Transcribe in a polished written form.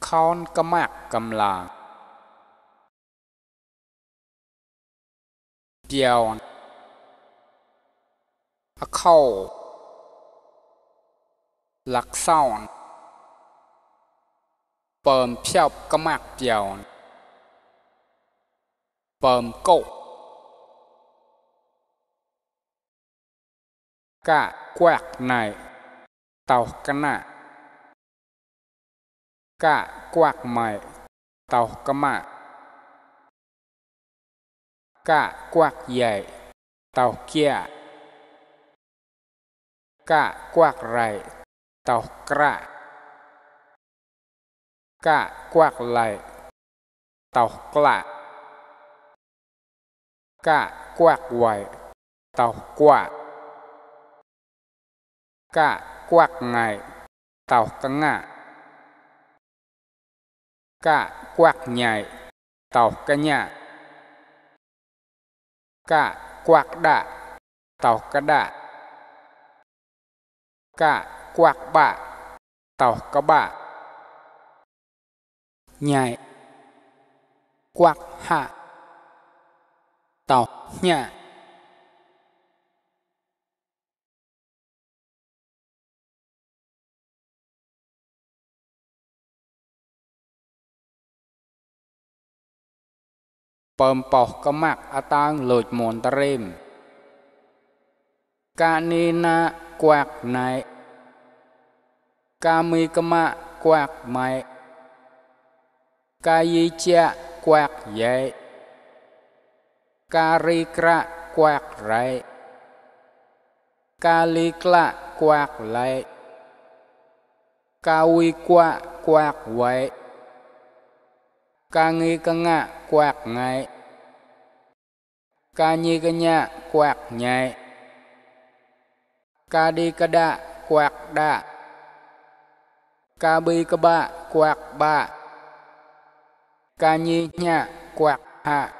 khôn cầm mạc cầm là Biao khâu lạc sao Bờm phiêu cầm mạc biao Bờm cổ Cả quạc này tàu cá nạ Cả quạc mày tàu cá mạ Cả quạc dạy tàu kia Cả quạc rải tàu krạ Cả quạc lại tàu klạ Cả quạc quải tàu quả Cả quạc ngài tàu cá ngạ Cả quạc nhảy tàu cá nhạ Cả quạc đạ tàu cá đạ Cả quạc bạ tàu cá bạ Nhảy quạc hạ tàu nhạ Bờm bọc cá mạc á tang lột môn ta rêm Cả ni na quạc này Cả mi cá mạ quạc mày Cả yi chia quạc dạy Cả ri krạ quạc rải Cả li klạ quạc lại Cả uy quạ quạc quậy Cả nghi cá ngạ quạc ngại Cả nhi cá nhạ quạc nhạy Cả đi cá đạ quạc đạ Cả bi cá bạ quạc bạ Cả nhi nhạ quạc hạ